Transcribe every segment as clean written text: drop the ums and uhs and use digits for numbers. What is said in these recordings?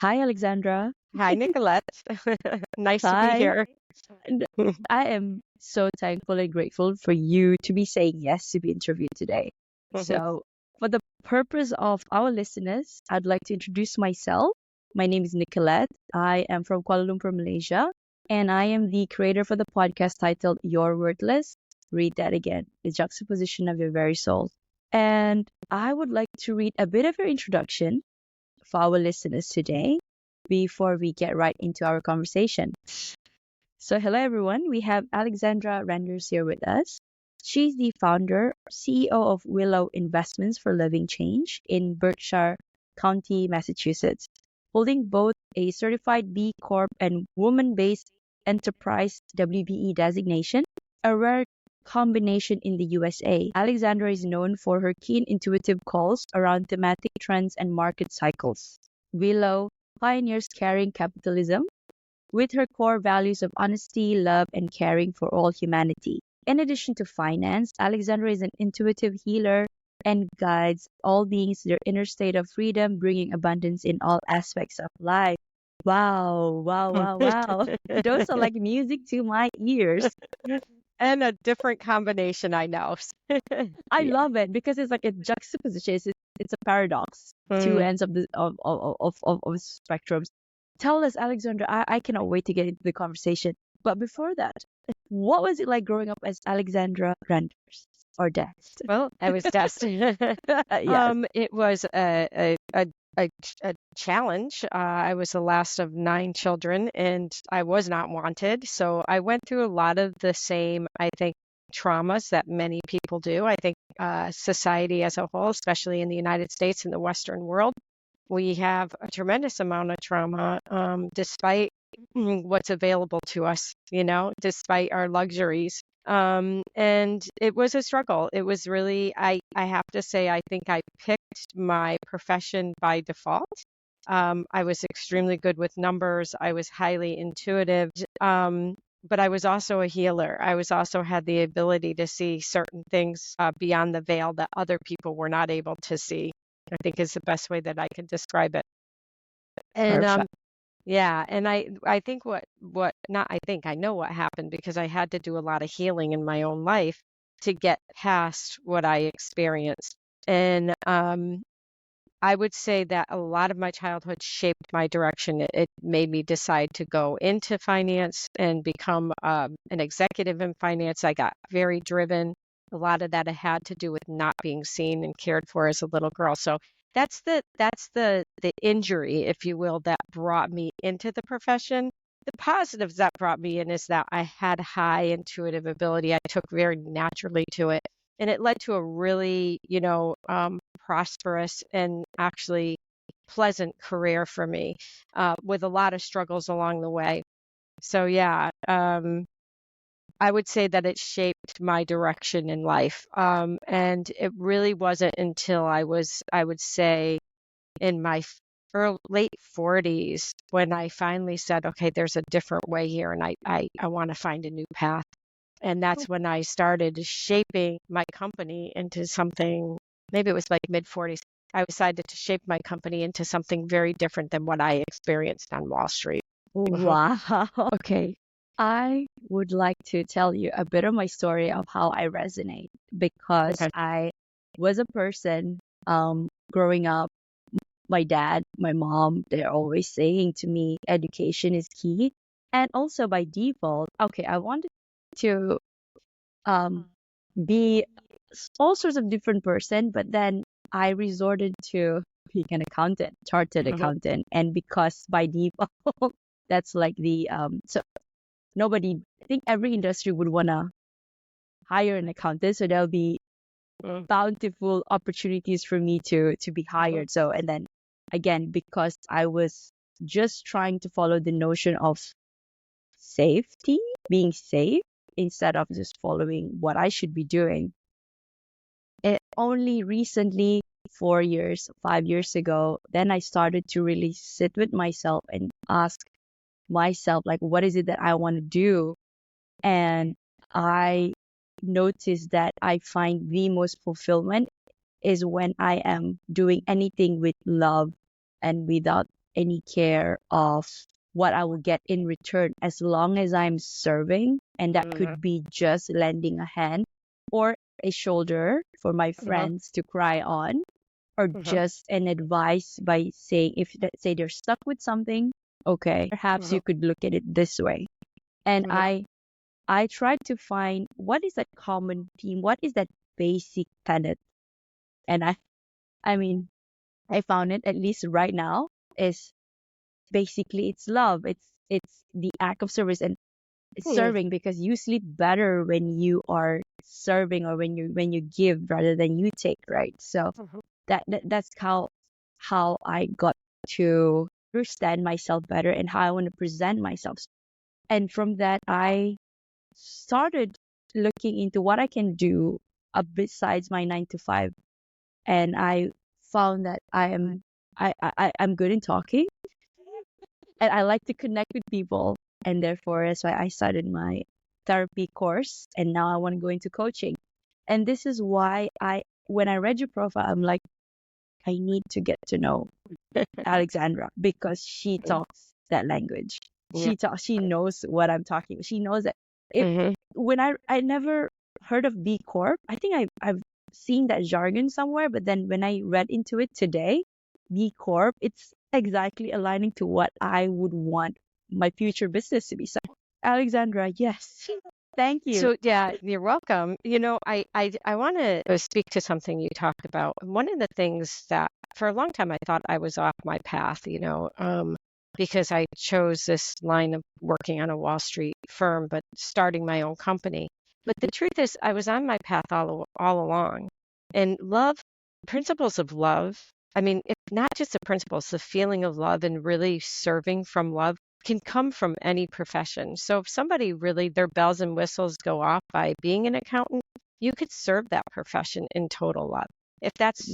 Hi, Alexandra. Hi, Nicolette. Nice to be Hi. here. And I am so thankful and grateful for you to be saying yes to be interviewed today. So, for the purpose of our listeners, I'd like to introduce myself. My name is Nicolette. I am from Kuala Lumpur, Malaysia, and I am the creator for the podcast titled You're Worthless. Read that again, the juxtaposition of your very soul. And I would like to read a bit of your introduction for our listeners today before we get right into our conversation. So, hello everyone. We have Alexandra Renders here with us. She's the founder, CEO of Willow Investments for Living Change in Berkshire County, Massachusetts, holding both a certified B-Corp and woman-based enterprise WBE designation, a rare combination in the USA. Alexandra is known for her keen intuitive calls around thematic trends and market cycles. Willow pioneers caring capitalism with her core values of honesty, love, and caring for all humanity. In addition to finance, Alexandra is an intuitive healer and guides all beings to their inner state of freedom, bringing abundance in all aspects of life. Wow, wow, wow, wow. Those are like music to my ears. And a different combination, I know. I Yeah. love it because it's like a juxtaposition. It's a paradox. Two Mm. ends of the of spectrums. Tell us, Alexandra. I cannot wait to get into the conversation. But before that, what was it like growing up as Alexandra Renders or Dest? Well, I was Dest. Yes. It was a challenge. I was the last of 9 children, and I was not wanted. So I went through a lot of the same, I think, traumas that many people do. I think society as a whole, especially in the United States and the Western world, we have a tremendous amount of trauma, despite what's available to us, despite our luxuries. And it was a struggle. It was really, I have to say, I think I picked my profession by default. I was extremely good with numbers. I was highly intuitive. But I was also a healer. I was also had the ability to see certain things beyond the veil that other people were not able to see. I think is the best way that I can describe it. And Perfect. yeah, and I think what not I think I know what happened because I had to do a lot of healing in my own life to get past what I experienced. And I would say that a lot of my childhood shaped my direction. It made me decide to go into finance and become an executive in finance. I got very driven. A lot of that had to do with not being seen and cared for as a little girl. So that's the injury, if you will, that brought me into the profession. The positives that brought me in is that I had high intuitive ability. I took very naturally to it, and it led to a really, prosperous and actually pleasant career for me, with a lot of struggles along the way. So yeah, I would say that it shaped my direction in life. And it really wasn't until I would say, in my late 40s when I finally said, okay, there's a different way here, and I want to find a new path. And that's when I started shaping my company into something, maybe it was like mid 40s. I decided to shape my company into something very different than what I experienced on Wall Street. Wow. Okay. I would like to tell you a bit of my story of how I resonate because Okay. I was a person growing up. My dad, my mom, they're always saying to me, education is key. And also by default, okay, I wanted to um, be all sorts of different person, but then I resorted to being an accountant, chartered accountant. And because by default, that's like the, so nobody, I think every industry would want to hire an accountant. So there'll be bountiful opportunities for me to be hired. So, and then again, because I was just trying to follow the notion of safety, being safe, instead of just following what I should be doing. It only recently, 4 years, 5 years ago, then I started to really sit with myself and ask myself, like, what is it that I want to do? And I noticed that I find the most fulfillment is when I am doing anything with love and without any care of what I will get in return as long as I'm serving. And that could be just lending a hand or a shoulder for my friends to cry on, or just an advice by saying, if let's say they're stuck with something, okay, perhaps you could look at it this way. And I tried to find what is that common theme, what is that basic tenet. And I mean, I found it, at least right now, is basically it's love. It's the act of service, and serving, because you sleep better when you are serving, or when you give rather than you take, right? So that's how I got to understand myself better and how I want to present myself. And from that, I started looking into what I can do besides my 9 to 5, and I found that I'm good in talking, and I like to connect with people, and therefore that's why I started my therapy course, and now I want to go into coaching. And this is why when I read your profile, I'm like, I need to get to know Alexandra, because she talks that language. She knows what I'm talking about. She knows that when I never heard of B-Corp. I think I've seen that jargon somewhere, but then when I read into it today, B-Corp, it's exactly aligning to what I would want my future business to be. So, Alexandra, yes, thank you. So yeah, you're welcome. I want to speak to something you talked about. One of the things that for a long time I thought I was off my path, because I chose this line of working on a Wall Street firm, but starting my own company. But the truth is, I was on my path all along. And principles of love, I mean, it's not just the principles, the feeling of love and really serving from love can come from any profession. So if somebody really, their bells and whistles go off by being an accountant, you could serve that profession in total love. If that's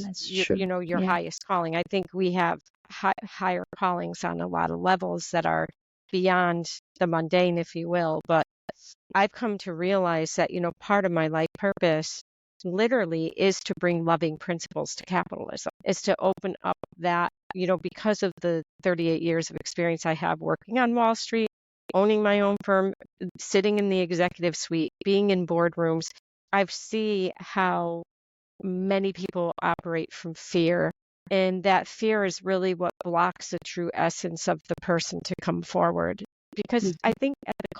true. Your highest calling. I think we have higher callings on a lot of levels that are beyond the mundane, if you will. But I've come to realize that, part of my life purpose literally is to bring loving principles to capitalism, is to open up that, because of the 38 years of experience I have working on Wall Street, owning my own firm, sitting in the executive suite, being in boardrooms, I see how many people operate from fear. And that fear is really what blocks the true essence of the person to come forward. Because I think at the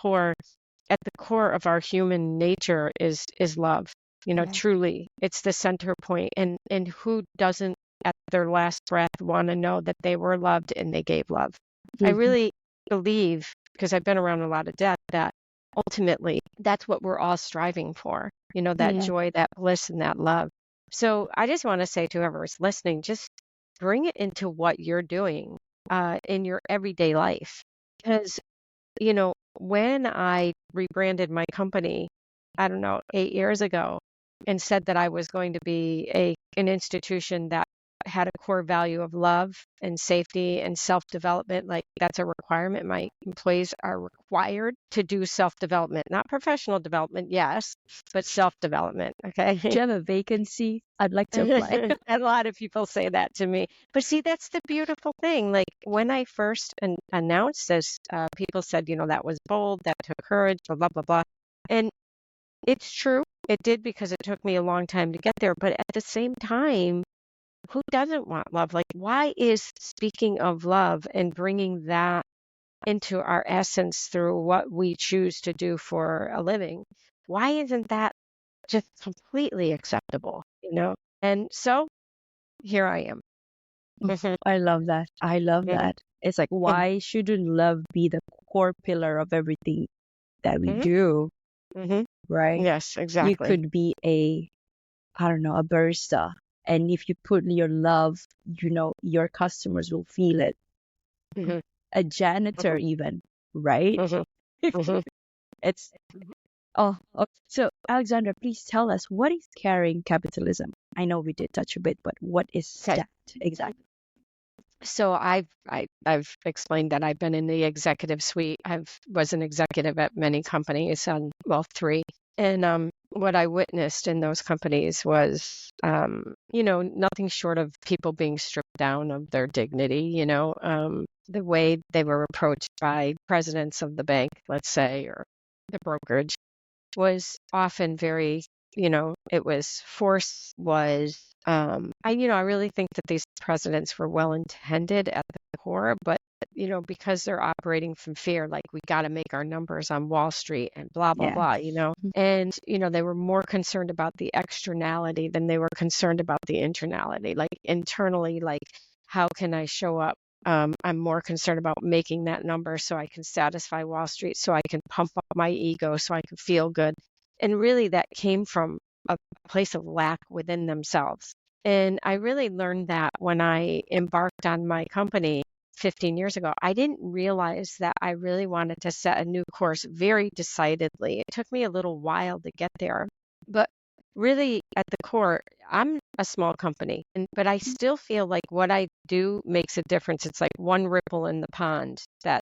core of our human nature is love. Truly, it's the center point. And who doesn't at their last breath want to know that they were loved and they gave love? I really believe, because I've been around a lot of death, that ultimately that's what we're all striving for, that joy, that bliss, and that love. So I just want to say to whoever's listening, just bring it into what you're doing in your everyday life. Because, when I rebranded my company, I don't know, 8 years ago, and said that I was going to be an institution that had a core value of love and safety and self-development, like that's a requirement. My employees are required to do self-development, not professional development, yes, but self-development. Okay. Do you have a vacancy? I'd like to apply. A lot of people say that to me. But see, that's the beautiful thing. Like when I first announced this, people said, that was bold, that took courage, blah, blah, blah, blah. And it's true. It did, because it took me a long time to get there. But at the same time, who doesn't want love? Like, why is speaking of love and bringing that into our essence through what we choose to do for a living, why isn't that just completely acceptable, And so here I am. I love that. I love that. It's like, why shouldn't love be the core pillar of everything that we do? Right? Yes, exactly. You could be a barista. And if you put your love, your customers will feel it. A janitor even, right? It's, so Alexandra, please tell us, what is caring capitalism? I know we did touch a bit, but what is that exactly? So I've explained that I've been in the executive suite. Was an executive at many companies, 3. And what I witnessed in those companies was, nothing short of people being stripped down of their dignity, the way they were approached by presidents of the bank, let's say, or the brokerage was often very, it was force was, I really think that these presidents were well intended at the core, but because they're operating from fear, like we got to make our numbers on Wall Street and blah, blah, Yeah. blah, and, they were more concerned about the externality than they were concerned about the internality. Like internally, like, how can I show up? I'm more concerned about making that number so I can satisfy Wall Street, so I can pump up my ego, so I can feel good. And really, that came from a place of lack within themselves. And I really learned that when I embarked on my company 15 years ago. I didn't realize that I really wanted to set a new course very decidedly. It took me a little while to get there. But really, at the core, I'm a small company, but I still feel like what I do makes a difference. It's like one ripple in the pond that,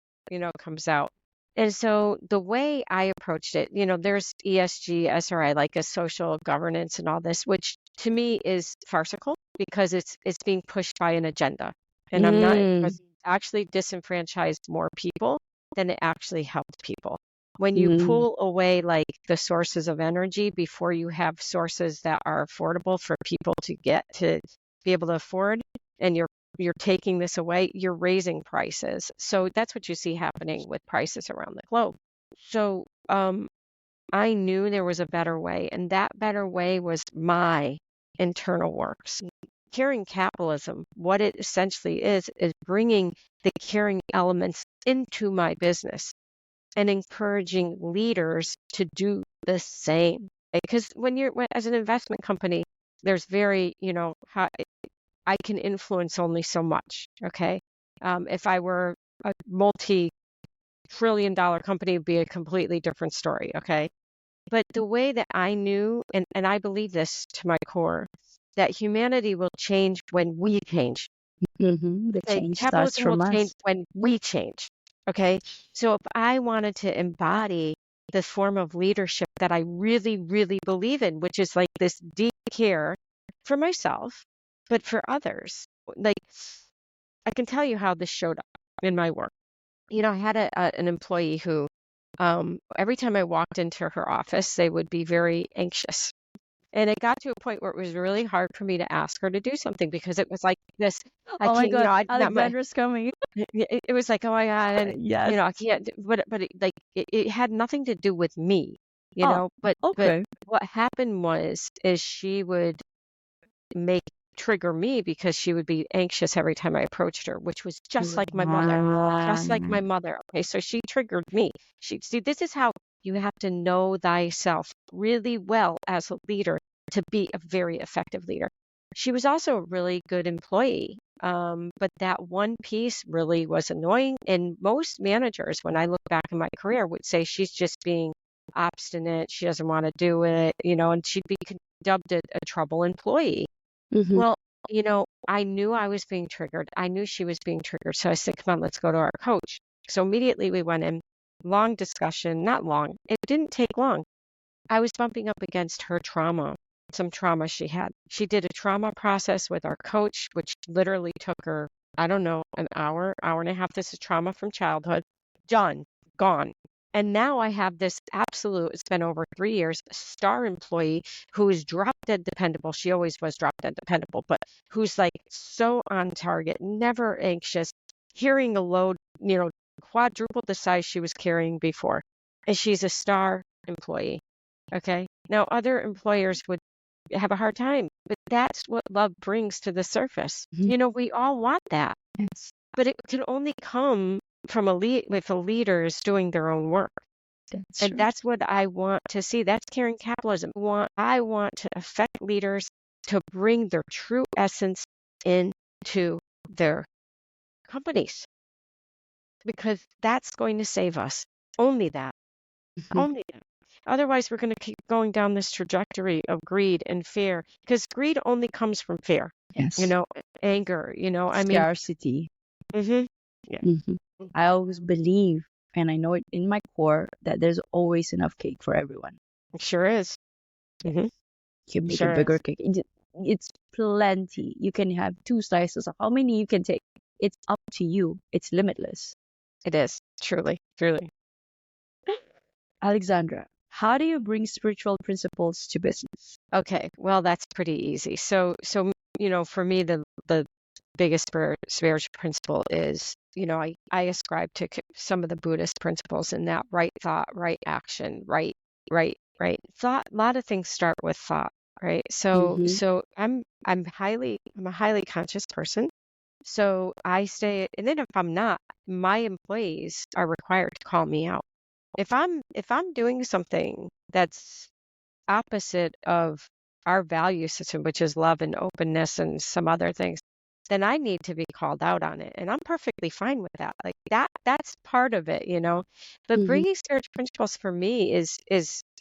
comes out. And so the way I approached it, there's ESG, SRI, like a social governance and all this, which to me is farcical because it's being pushed by an agenda. And I'm not Mm. actually disenfranchised more people than it actually helped people. When you pull away like the sources of energy before you have sources that are affordable for people to get to be able to afford, and you're taking this away, you're raising prices. So that's what you see happening with prices around the globe. So I knew there was a better way, and that better way was my internal works. Caring capitalism, what it essentially is bringing the caring elements into my business and encouraging leaders to do the same. Because as an investment company, there's very, I can influence only so much. Okay. If I were a multi-trillion-dollar company, it would be a completely different story. Okay. But the way that I knew, and I believe this to my core, that humanity will change when we change. The change starts Capitalism will from change us. when we change. Okay. So if I wanted to embody the form of leadership that I really, really believe in, which is like this deep care for myself, but for others, like I can tell you how this showed up in my work. I had an employee who, every time I walked into her office, they would be very anxious. And it got to a point where it was really hard for me to ask her to do something because it was like this, I Oh my can't, God, not my, Alexandra's coming. it was like, oh my God, and Yes. I can't, but it had nothing to do with me, Oh, but okay. what happened is she would trigger me because she would be anxious every time I approached her, which was just like my mother, just like my mother. Okay, so she triggered me. This is how you have to know thyself really well as a leader to be a very effective leader. She was also a really good employee, but that one piece really was annoying. And most managers, when I look back in my career, would say she's just being obstinate. She doesn't want to do it, and she'd be dubbed a trouble employee. Well, I knew I was being triggered. I knew she was being triggered. So I said, come on, let's go to our coach. So immediately we went in, long discussion, not long. It didn't take long. I was bumping up against her trauma, some trauma she had. She did a trauma process with our coach, which literally took her, I don't know, an hour, hour and a half. This is trauma from childhood. Done, gone. And now I have this absolute, it's been over 3 years, star employee who is drop dead dependable. She always was drop dead dependable, but who's like so on target, never anxious, carrying a load, quadruple the size she was carrying before. And she's a star employee. Okay. Now, other employers would have a hard time, but that's what love brings to the surface. We all want that. Yes. But it can only come from with the leaders doing their own work. That's And true. that's what I want to see. That's caring capitalism. I want to affect leaders to bring their true essence into their companies because that's going to save us. Only that. Only that. Otherwise, we're going to keep going down this trajectory of greed and fear because greed only comes from fear, Yes. anger, Scarcity. Yeah. I always believe, and I know it in my core, that there's always enough cake for everyone. It sure is. You can make a Sure bigger is. cake. It's plenty. You can have 2 slices of how many you can take. It's up to you. It's limitless. It is. Truly. Truly. Alexandra, how do you bring spiritual principles to business? Okay. Well, that's pretty easy. So, for me, the biggest spiritual principle is, I ascribe to some of the Buddhist principles in that right thought, right action, right thought. A lot of things start with thought, right? So, Mm-hmm. I'm a highly conscious person. So I stay, and then if I'm not, my employees are required to call me out. If I'm doing something that's opposite of our value system, which is love and openness and some other things, then I need to be called out on it. And I'm perfectly fine with that. Like that's part of it, But Mm-hmm. bringing spiritual principles for me is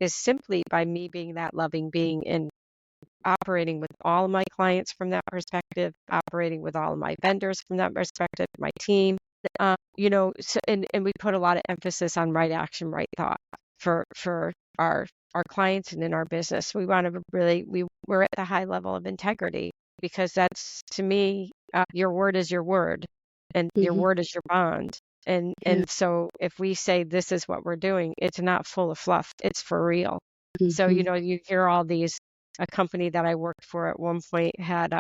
simply by me being that loving being and operating with all of my clients from that perspective, operating with all of my vendors from that perspective, my team. And we put a lot of emphasis on right action, right thought for our clients and in our business. We want to we're at the high level of integrity because that's, to me, your word is your word, and your Mm-hmm. word is your bond. And Yeah. so if we say this is what we're doing, it's not full of fluff. It's for real. So, Mm-hmm. you hear all these. A company that I worked for at one point had,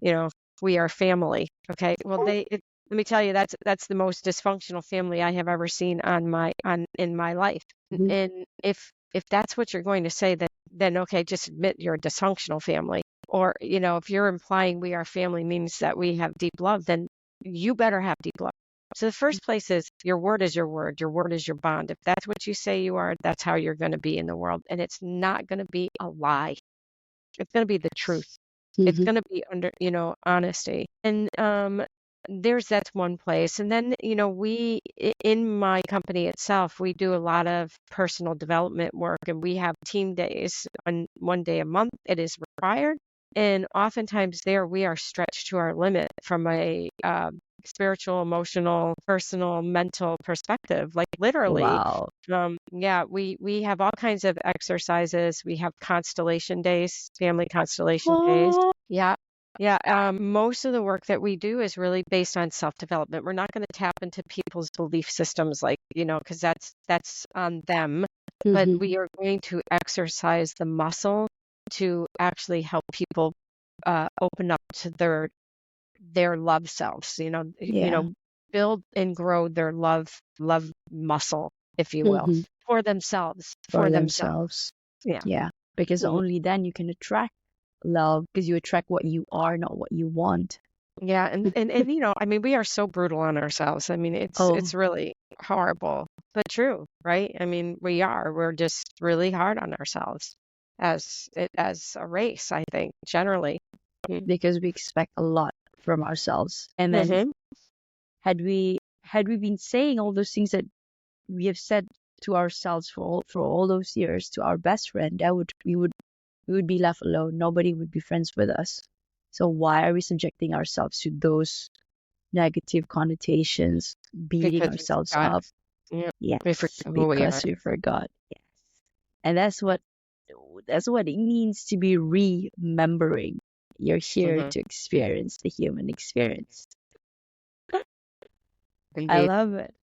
you know, we are family. Okay. Well, let me tell you, that's the most dysfunctional family I have ever seen in my life. Mm-hmm. And if that's what you're going to say, then okay, just admit you're a dysfunctional family. Or, if you're implying we are family means that we have deep love, then you better have deep love. So the first place is your word is your word. Your word is your bond. If that's what you say you are, that's how you're going to be in the world. And it's not going to be a lie. It's going to be the truth. It's Mm-hmm. going to be under, honesty. And that's one place. And then, in my company itself, we do a lot of personal development work, and we have team days on 1 day a month. It is required. And oftentimes there we are stretched to our limit from a spiritual, emotional, personal, mental perspective, like literally. Wow. Yeah, we have all kinds of exercises. We have constellation days, family constellation days. Oh, Yeah. Yeah, most of the work that we do is really based on self-development. We're not going to tap into people's belief systems, like, because that's on them, but mm-hmm. we are going to exercise the muscle to actually help people open up to their love selves, Yeah. build and grow their love muscle, if you will, Mm-hmm. for themselves, For for themselves. themselves. Yeah. Yeah. Because Mhm. only then you can attract love because you attract what you are, not what you want. Yeah, and I mean, we are so brutal on ourselves. I mean, Oh, it's really horrible, but true, right? I mean, we're just really hard on ourselves as a race, I think, generally. because we expect a lot from ourselves. And then Mm-hmm. had we been saying all those things that we have said to ourselves for all those years to our best friend, that would we would be left alone. Nobody would be friends with us. So why are we subjecting ourselves to those negative connotations, beating Because we ourselves forgot, up? yeah, Yes, we forgot who we are. because we forgot. Yes. And that's what it means to be remembering. You're here Mm-hmm. to experience the human experience. I Indeed. love it.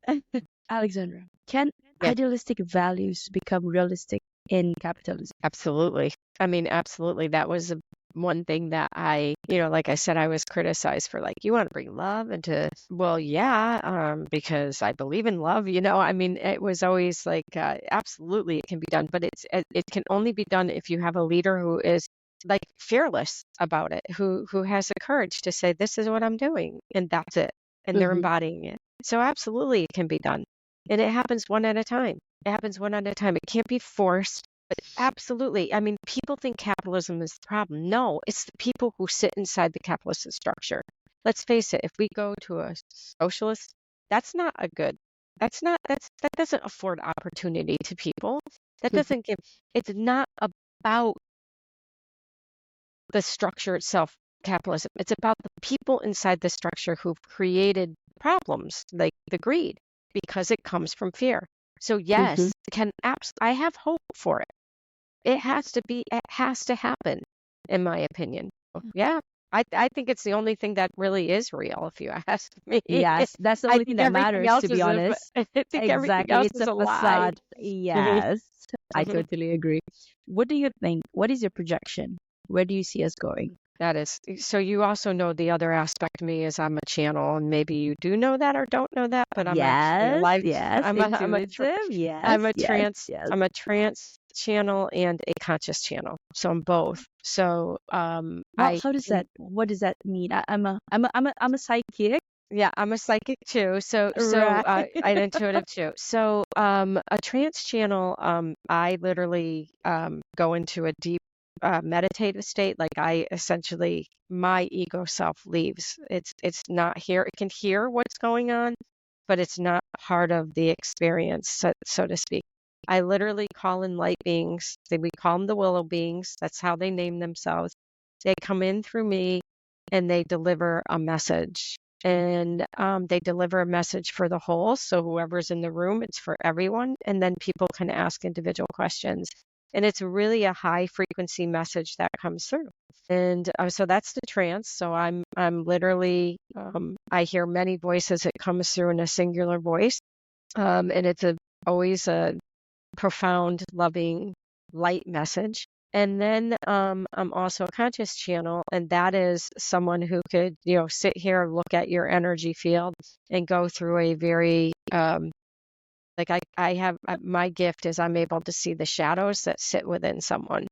Alexandra, can Yes. idealistic values become realistic in capitalism? Absolutely. I mean, absolutely. That was one thing that like I said, I was criticized for, like, you want to bring love into, well, yeah, because I believe in love, I mean, it was always like, absolutely it can be done, but it can only be done if you have a leader who is like fearless about it, who has the courage to say, this is what I'm doing, and that's it. And they're Mm-hmm. embodying it. So absolutely it can be done. And it happens one at a time. It happens one at a time. It can't be forced. But absolutely. I mean, people think capitalism is the problem. No, it's the people who sit inside the capitalist structure. Let's face it, if we go to a socialist, that's not a good, that's not, that doesn't afford opportunity to people. That doesn't give, it's not about the structure itself, capitalism. It's about the people inside the structure who've created problems like the greed, because it comes from fear. So yes, I have hope for it. It has to happen, in my opinion. Yeah. I think it's the only thing that really is real, if you ask me. Yes, that's the I only thing think that everything matters, else to be is honest. I think everything Exactly. else It's is a a lie. facade. Yes, I totally agree. What do you think? What is your projection? Where do you see us going? That is, so you also know the other aspect of me is I'm a channel, and maybe you do know that or don't know that, but I'm actually a Yes, live, yes, intuitive. Yes, yes, yes. I'm a trance channel and a conscious channel. So I'm both. So Well, how does that? What does that mean? I'm a psychic. yeah, I'm a psychic too. Right. I'm intuitive too. So a trance channel, I literally go into a deep meditative state. Like I essentially, my ego self leaves. It's not here. It can hear what's going on, but it's not part of the experience, so to speak. I literally call in light beings. We call them the willow beings. That's how they name themselves. They come in through me and they deliver a message. And they deliver a message for the whole. So whoever's in the room, it's for everyone. And then people can ask individual questions. And it's really a high frequency message that comes through. And so that's the trance. So I'm literally, I hear many voices. It comes through in a singular voice. And it's always a profound, loving, light message. And then I'm also a conscious channel, and that is someone who could, sit here, look at your energy field, and go through a very like I have my gift is I'm able to see the shadows that sit within someone.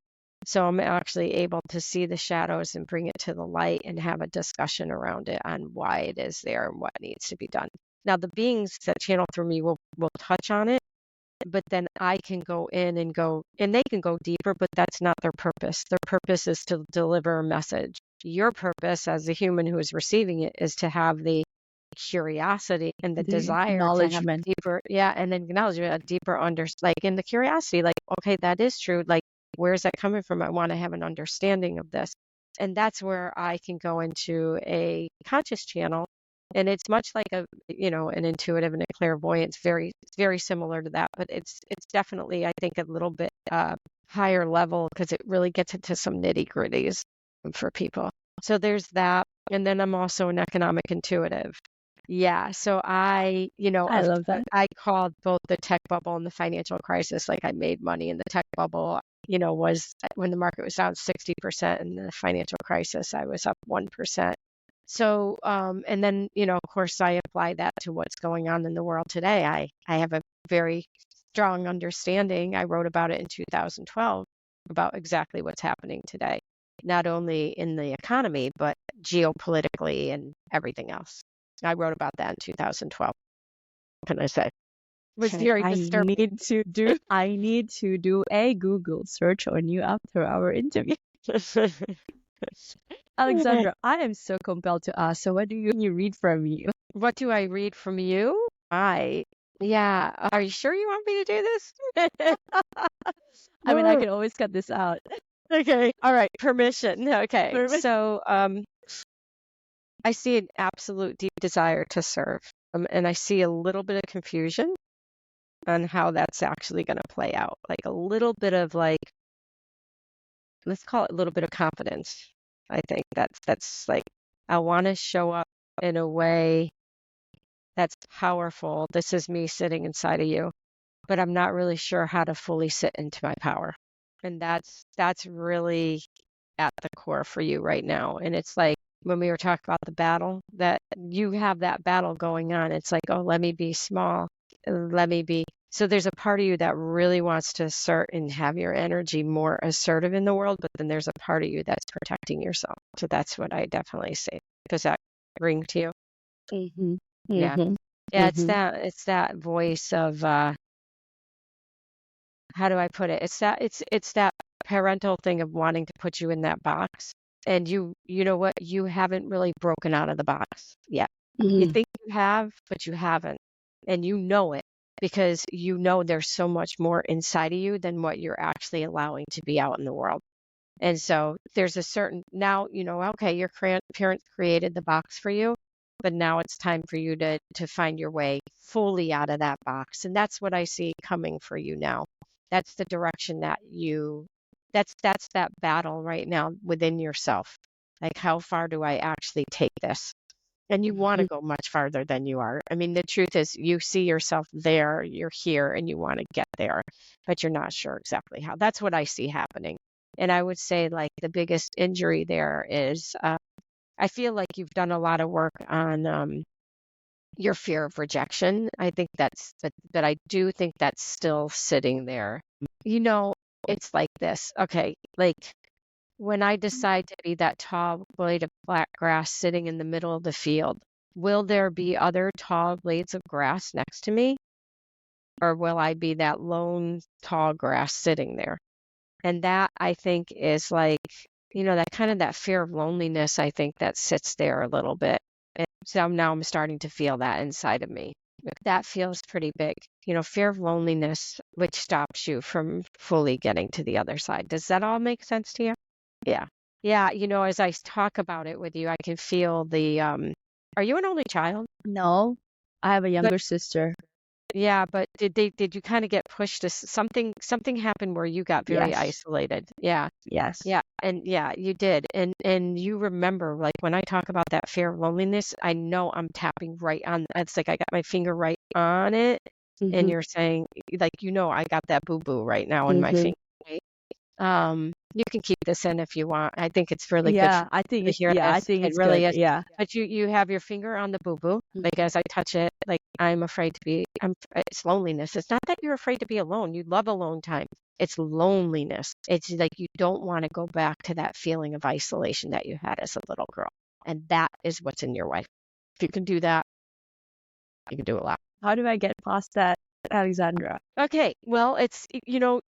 So I'm actually able to see the shadows and bring it to the light and have a discussion around it on why it is there and what needs to be done. Now the beings that channel through me will touch on it, but then I can go in and they can go deeper, but that's not their purpose. Their purpose is to deliver a message. Your purpose as a human who is receiving it is to have the curiosity and the The desire to have acknowledgement. deeper, and then acknowledgement, a deeper like in the curiosity, like, okay, that is true. Like, where's that coming from? I want to have an understanding of this. And that's where I can go into a conscious channel. And it's much like an intuitive and a clairvoyant. It's very similar to that, but it's definitely, I think, a little bit higher level because it really gets into some nitty gritties for people. So there's that. And then I'm also an economic intuitive. Yeah. So I love that. I called both the tech bubble and the financial crisis. Like I made money in the tech bubble, was when the market was down 60%, and the financial crisis, I was up 1%. So, and then, of course, I apply that to what's going on in the world today. I have a very strong understanding. I wrote about it in 2012 about exactly what's happening today, not only in the economy, but geopolitically and everything else. I wrote about that in 2012. What can I say? It was very disturbing. I need to do a Google search on you after our interview. Alexandra, I am so compelled to ask. So what do you read from you? What do I read from you? Yeah. Are you sure you want me to do this? I mean, I can always cut this out. Okay. All right. Permission. Okay. So, I see an absolute deep desire to serve. And I see a little bit of confusion on how that's actually going to play out. Like a little bit of let's call it a little bit of confidence. I think that's like, I want to show up in a way that's powerful. This is me sitting inside of you, but I'm not really sure how to fully sit into my power. And that's really at the core for you right now. And it's like when we were talking about the battle, that you have that battle going on. It's like, oh, let me be small. Let me be. So there's a part of you that really wants to assert and have your energy more assertive in the world, but then there's a part of you that's protecting yourself. So that's what I definitely say. Does that ring to you? Mm-hmm. Yeah. Mm-hmm. Yeah, Mm-hmm. it's that voice of how do I put it? It's that parental thing of wanting to put you in that box. And you know what? You haven't really broken out of the box yet. You think you have, but you haven't. And you know it because you know there's so much more inside of you than what you're actually allowing to be out in the world. And so there's a certain, now, okay, your parents created the box for you, but now it's time for you to find your way fully out of that box. And that's what I see coming for you now. That's the direction that's that battle right now within yourself. Like, how far do I actually take this? And you want to go much farther than you are. I mean, the truth is you see yourself there, you're here, and you want to get there, but you're not sure exactly how. That's what I see happening. And I would say, like, the biggest injury there is I feel like you've done a lot of work on your fear of rejection. I think but I do think that's still sitting there. It's like this. Okay, like, when I decide to be that tall blade of flat grass sitting in the middle of the field, will there be other tall blades of grass next to me? Or will I be that lone tall grass sitting there? And that, I think, is like, that kind of that fear of loneliness, I think, that sits there a little bit. And so now I'm starting to feel that inside of me. That feels pretty big. Fear of loneliness, which stops you from fully getting to the other side. Does that all make sense to you? Yeah. Yeah. As I talk about it with you, I can feel are you an only child? No, I have a But younger sister. yeah, but did you kind of get pushed to something happened where you got very Yes. isolated? Yeah. Yes. Yeah. And yeah, you did. And you remember, like, when I talk about that fear of loneliness, I know I'm tapping right on, it's like I got my finger right on it. And you're saying, like, I got that boo-boo right now in my finger. Right? You can keep this in if you want. I think it's really good for Yeah, I think to it's hear I this. think It it's really good. is. Yeah. But you have your finger on the boo-boo. Like, as I touch it, like, it's loneliness. It's not that you're afraid to be alone. You love alone time. It's loneliness. It's like you don't want to go back to that feeling of isolation that you had as a little girl. And that is what's in your life. If you can do that, you can do a lot. How do I get past that, Alexandra? Okay, well, it's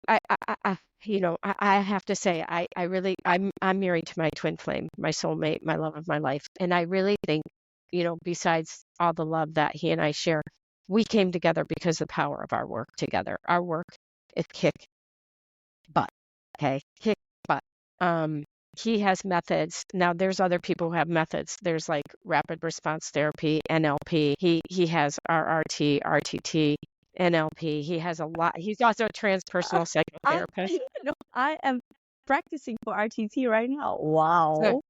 I have to say, I'm married to my twin flame, my soulmate, my love of my life, and I really think, besides all the love that he and I share, we came together because of the power of our work together. Our work is kick butt, okay, kick butt. He has methods. Now, there's other people who have methods. There's like rapid response therapy, NLP. He has RRT, RTT. NLP. He has a lot. He's also a transpersonal psychotherapist. I am practicing for RTT right now. Wow. So,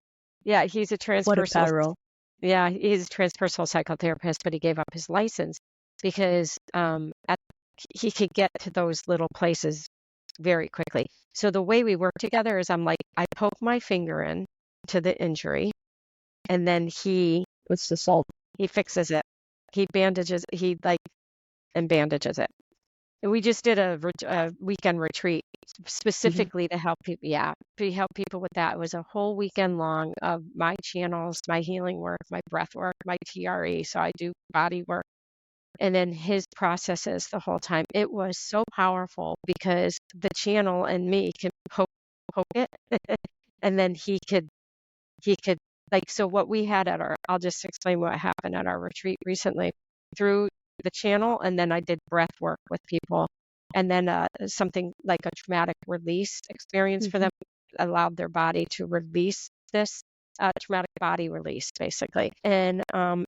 yeah, he's a What a transpersonal. peril. Yeah, he's a transpersonal psychotherapist, but he gave up his license because he could get to those little places very quickly. So the way we work together is I poke my finger in to the injury, and then What's the salt? he fixes it. He bandages. And bandages it. And we just did a weekend retreat specifically to help people. Yeah, to help people with that. It was a whole weekend long of my channels, my healing work, my breath work, my TRE. So I do body work, and then his processes the whole time. It was so powerful because the channel and me can poke it, and then he could so what we had I'll just explain what happened at our retreat recently through the channel, and then I did breath work with people, and then something like a traumatic release experience for them, allowed their body to release this traumatic body release, basically. And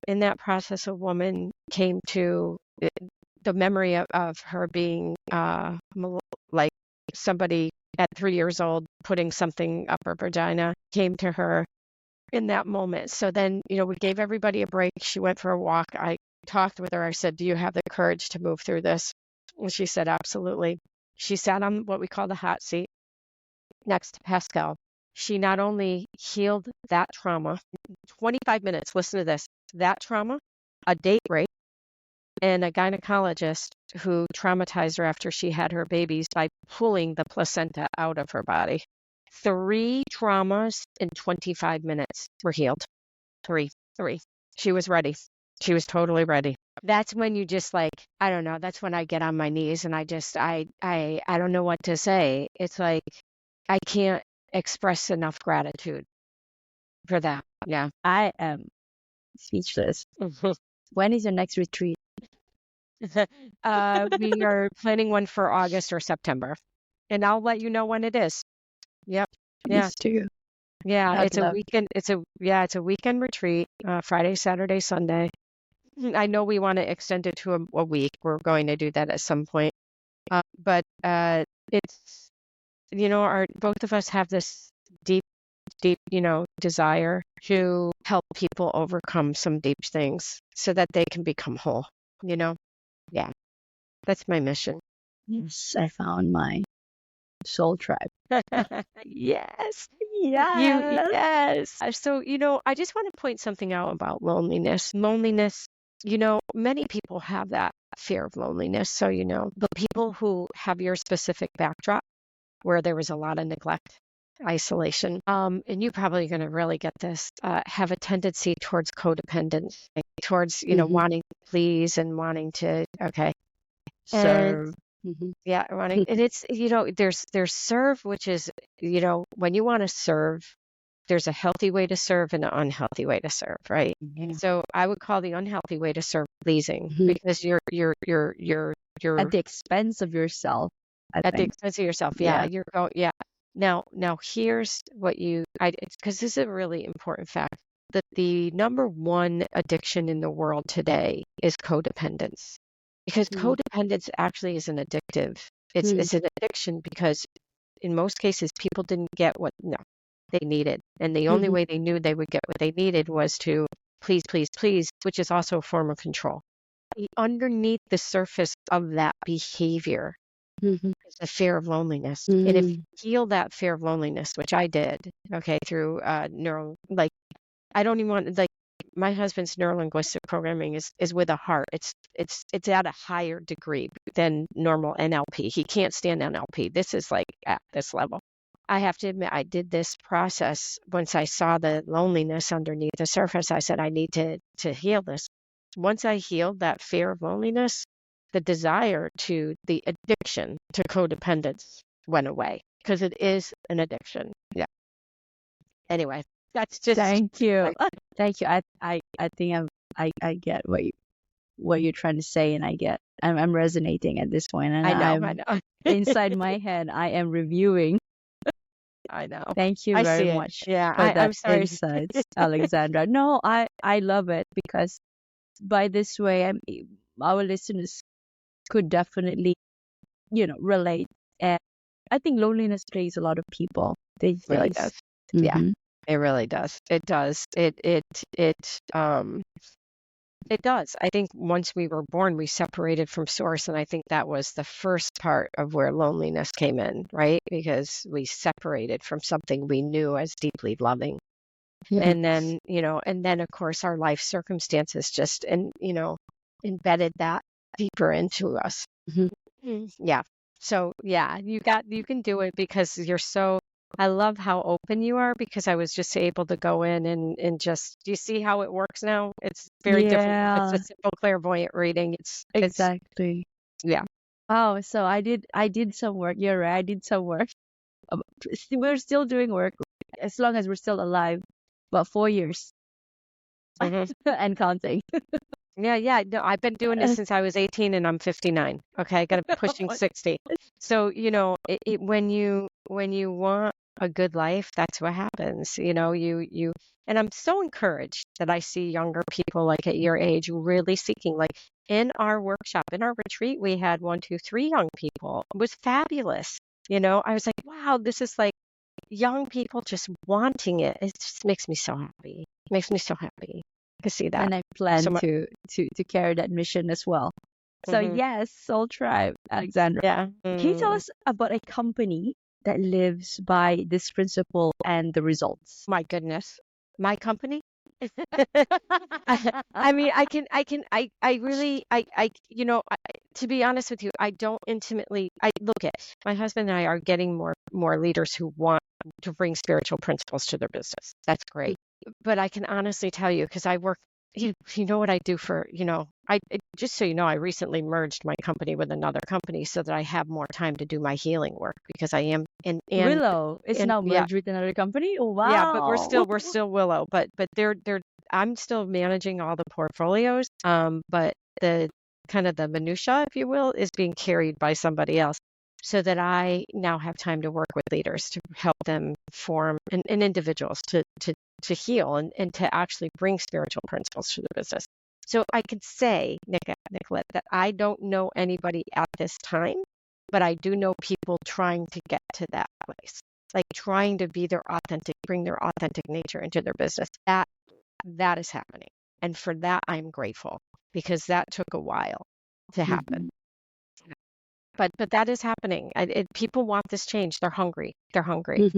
in that process, a woman came to the memory of her being like somebody at 3 years old putting something up her vagina, came to her in that moment. So then, we gave everybody a break. She went for a walk. I talked with her. I said, do you have the courage to move through this? And she said, absolutely. She sat on what we call the hot seat next to Pascal. She not only healed that trauma, 25 minutes, listen to this, that trauma, a date rape, and a gynecologist who traumatized her after she had her babies by pulling the placenta out of her body. 3 traumas in 25 minutes were healed. 3. She was ready. She was totally ready. That's when you just I don't know, that's when I get on my knees and I don't know what to say. It's like, I can't express enough gratitude for that. Yeah. I am speechless. When is your next retreat? We are planning one for August or September, and I'll let you know when it is. Yep. Yeah. Please do. Yeah, I'd it's a love. weekend. It's a weekend retreat, Friday, Saturday, Sunday. I know we want to extend it to a week. We're going to do that at some point. But it's, both of us have this deep, desire to help people overcome some deep things so that they can become whole, Yeah, that's my mission. Yes, I found my soul tribe. Yes. Yes. Yes. So, I just want to point something out about loneliness. Loneliness, many people have that fear of loneliness. So, the people who have your specific backdrop where there was a lot of neglect, isolation, and you're probably going to really get this, have a tendency towards codependence, towards, wanting to please and wanting to, okay. And Serve. yeah, wanting, and it's, there's serve, which is, when you want to serve, there's a healthy way to serve and an unhealthy way to serve, right? Yeah. So I would call the unhealthy way to serve pleasing Mhm. because you're At the expense of yourself, I at the think. expense of yourself. Yeah. Yeah, you're going, yeah. Now here's what because this is a really important fact that the number one addiction in the world today is codependence. Because codependence actually is an addictive. It's an addiction because in most cases people didn't get what they needed. And the only way they knew they would get what they needed was to please, please, please, which is also a form of control. Underneath the surface of that behavior is a fear of loneliness. And if you heal that fear of loneliness, which I did, okay, through I don't even want, like, my husband's neurolinguistic programming is with a heart. It's at a higher degree than normal NLP. He can't stand NLP. This is like at this level. I have to admit, I did this process once I saw the loneliness underneath the surface. I said, I need to heal this. Once I healed that fear of loneliness, the desire the addiction to codependence went away because it is an addiction. Yeah. Anyway, that's just. Thank you. Thank you. I think I get what you're trying to say, and I'm resonating at this point, and I know. inside my head I am reviewing. I know. Thank you I very see it. much Yeah, for that I'm sorry. insights, Alexandra. No, I love it because by this way, our listeners could definitely, relate. And I think loneliness plays a lot of people these Really days. does. Yeah, it really does. It does. It does. I think once we were born, we separated from source. And I think that was the first part of where loneliness came in, right? Because we separated from something we knew as deeply loving. Yeah. And then, of course, our life circumstances just, embedded that deeper into us. Yeah. So, yeah, you can do it because you're so, I love how open you are because I was just able to go in and just, do you see how it works now? It's very different. Yeah, It's a simple clairvoyant reading. exactly. Yeah. Oh, so I did some work. You're right. I did some work. We're still doing work as long as we're still alive. About 4 years and counting. Yeah. No, I've been doing this since I was 18 and I'm 59. Okay, I got to pushing 60. So, when you want a good life, that's what happens. And I'm so encouraged that I see younger people like at your age really seeking, like in our workshop, in our retreat, we had 1, 2, 3 young people. It was fabulous. I was like, wow, this is like young people just wanting it. It just makes me so happy. Makes me so happy to see that. And I plan So much. to carry that mission as well. So yes, Soul Tribe, Alexandra. Yeah. Can you tell us about a company that lives by this principle and the results? My goodness. My company? I mean, to be honest with you, I don't intimately, look at, my husband and I are getting more leaders who want to bring spiritual principles to their business. That's great. But I can honestly tell you, because I work, you know what I do for, just so you know, I recently merged my company with another company so that I have more time to do my healing work because I am in Willow is and now yeah, merged with another company. Oh wow! yeah, but we're still Willow, but they're I'm still managing all the portfolios. But the kind of the minutia, if you will, is being carried by somebody else, so that I now have time to work with leaders to help them form and individuals to heal and to actually bring spiritual principles to the business. So I could say, Nicolette, that I don't know anybody at this time, but I do know people trying to get to that place, like trying to be their authentic, bring their authentic nature into their business. That is happening. And for that, I'm grateful because that took a while to happen. But that is happening. People want this change. They're hungry. They're hungry.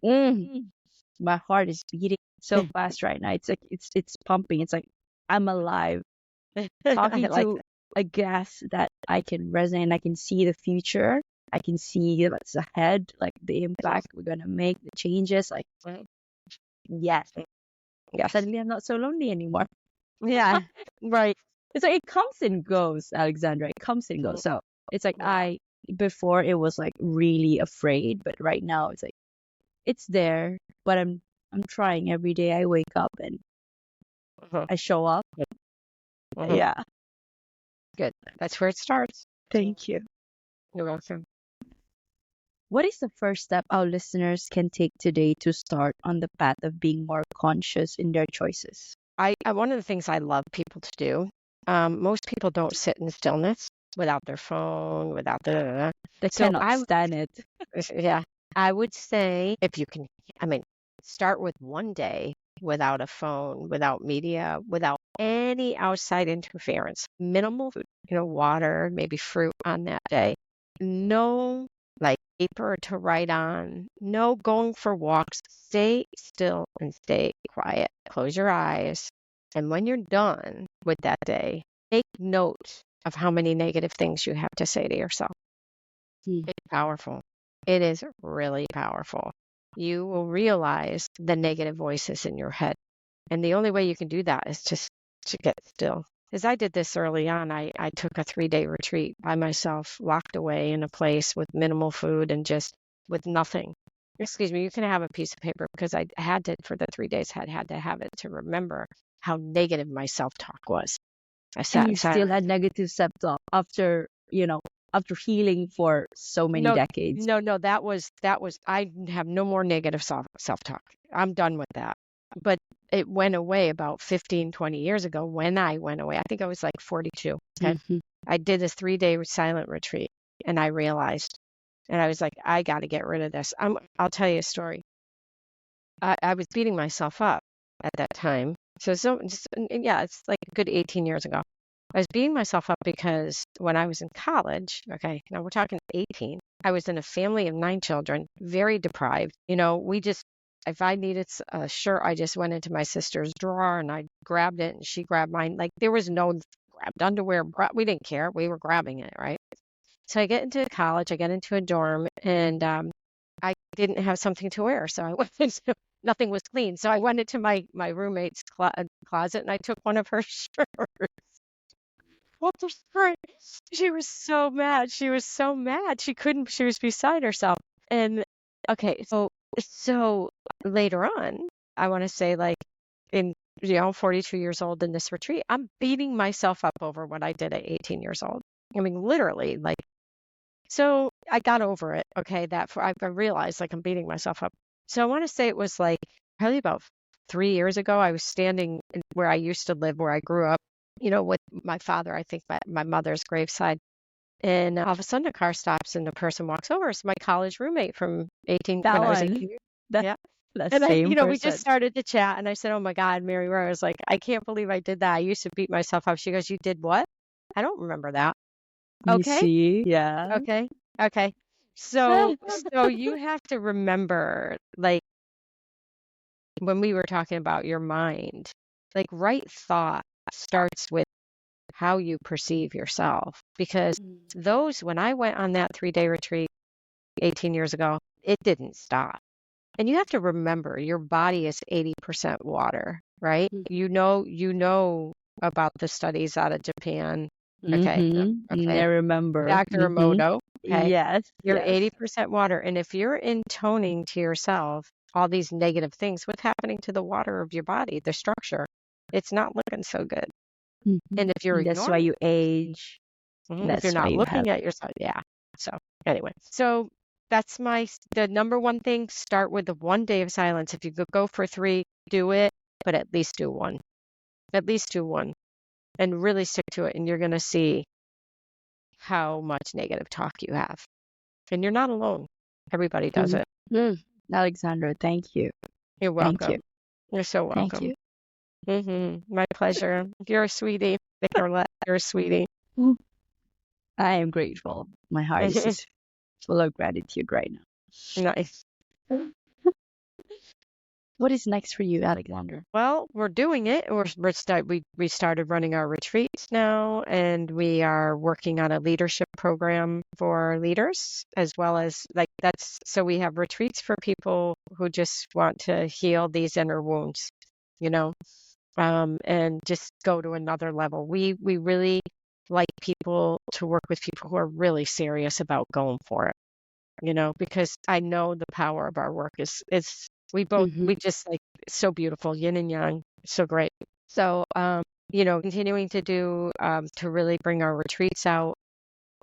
My heart is beating so fast right now. It's like it's pumping. It's like I'm alive. Talking I like to a guest that I can resonate. I can see the future. I can see what's ahead, like the impact we're gonna make, the changes. Like, yes. Suddenly I'm not so lonely anymore. Yeah, right. It's like it comes and goes, Alexandra. It comes and goes. So it's like before it was like really afraid, but right now it's like it's there. But I'm trying every day. I wake up and I show up. Yeah. Good. That's where it starts. Thank you. You're welcome. What is the first step our listeners can take today to start on the path of being more conscious in their choices? One of the things I love people to do, most people don't sit in stillness without their phone, without the. They cannot stand it. Yeah. I would say if you can, start with one day without a phone, without media, without any outside interference, minimal food, water, maybe fruit on that day. No paper to write on, no going for walks. Stay still and stay quiet. Close your eyes. And when you're done with that day, take note of how many negative things you have to say to yourself. It's powerful. It is really powerful. You will realize the negative voices in your head. And the only way you can do that is just to get still. As I did this early on, I took a 3-day retreat by myself, locked away in a place with minimal food and just with nothing. Excuse me, you can have a piece of paper because I had to, for the 3 days, had to have it to remember how negative my self-talk was. I sat and you still had negative self-talk after healing for so many decades. No, that was, I have no more negative self-talk. I'm done with that. But it went away about 15, 20 years ago when I went away. I think I was like 42. Okay. I did this 3-day silent retreat and I realized, and I was like, I got to get rid of this. I'll tell you a story. I was beating myself up at that time. It's like a good 18 years ago. I was beating myself up because when I was in college, okay, now we're talking 18, I was in a family of 9 children, very deprived. If I needed a shirt, I just went into my sister's drawer and I grabbed it and she grabbed mine. Like there was no grabbed underwear. We didn't care. We were grabbing it, right? So I get into college, I get into a dorm and I didn't have something to wear. So I went into, nothing was clean. So I went into my roommate's closet and I took one of her shirts. What the frick? She was so mad. She was beside herself. And okay, so later on, I want to say like in 42 years old in this retreat, I'm beating myself up over what I did at 18 years old. I mean, literally, like, so I got over it. Okay, I realized like I'm beating myself up. So I want to say it was like probably about 3 years ago. I was standing where I used to live, where I grew up, with my father, I think my mother's graveside. And all of a sudden a car stops and the person walks over. It's my college roommate from 18 when I was 18 years. Yeah. And we just started to chat and I said, oh my God, Mary Rose, I was like, I can't believe I did that. I used to beat myself up. She goes, you did what? I don't remember that. Okay. You see? Yeah. Okay. So you have to remember, like when we were talking about your mind, like right thought starts with how you perceive yourself. Because when I went on that 3-day retreat 18 years ago, it didn't stop. And you have to remember your body is 80% water, right? You know about the studies out of Japan. Okay. I remember. Dr. Emoto. Okay. Yes. You're 80% water. And if you're intoning to yourself all these negative things, what's happening to the water of your body, the structure, it's not looking so good. And if you're that's why you age. If you're not looking at yourself, yeah. So anyway, that's the number one thing. Start with the 1 day of silence. If you could go for 3, do it, but at least do 1. At least do one and really stick to it. And you're going to see how much negative talk you have. And you're not alone. Everybody does it. Alexandra, thank you. You're Thank welcome. you. You're so Thank welcome. you. My pleasure. You're a sweetie. Nicolette, you're a sweetie. I am grateful. My heart is just full of gratitude right now. Nice. What is next for you, Alexandra? Well, we're doing it. We started running our retreats now, and we are working on a leadership program for leaders, as well as so we have retreats for people who just want to heal these inner wounds, and just go to another level. We really like people to work with people who are really serious about going for it, because I know the power of our work is we just it's so beautiful, yin and yang, so great. So, continuing to do, to really bring our retreats out,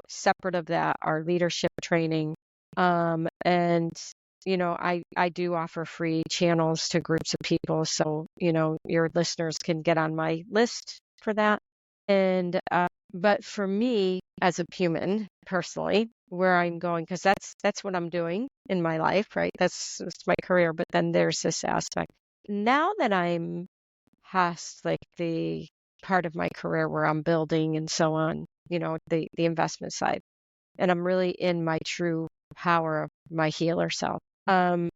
separate of that, our leadership training. And, I do offer free channels to groups of people. So, your listeners can get on my list for that. And, but for me as a human personally, where I'm going, because that's what I'm doing in my life, right? That's my career. But then there's this aspect. Now that I'm past the part of my career where I'm building and so on, the investment side, and I'm really in my true power of my healer self. I'm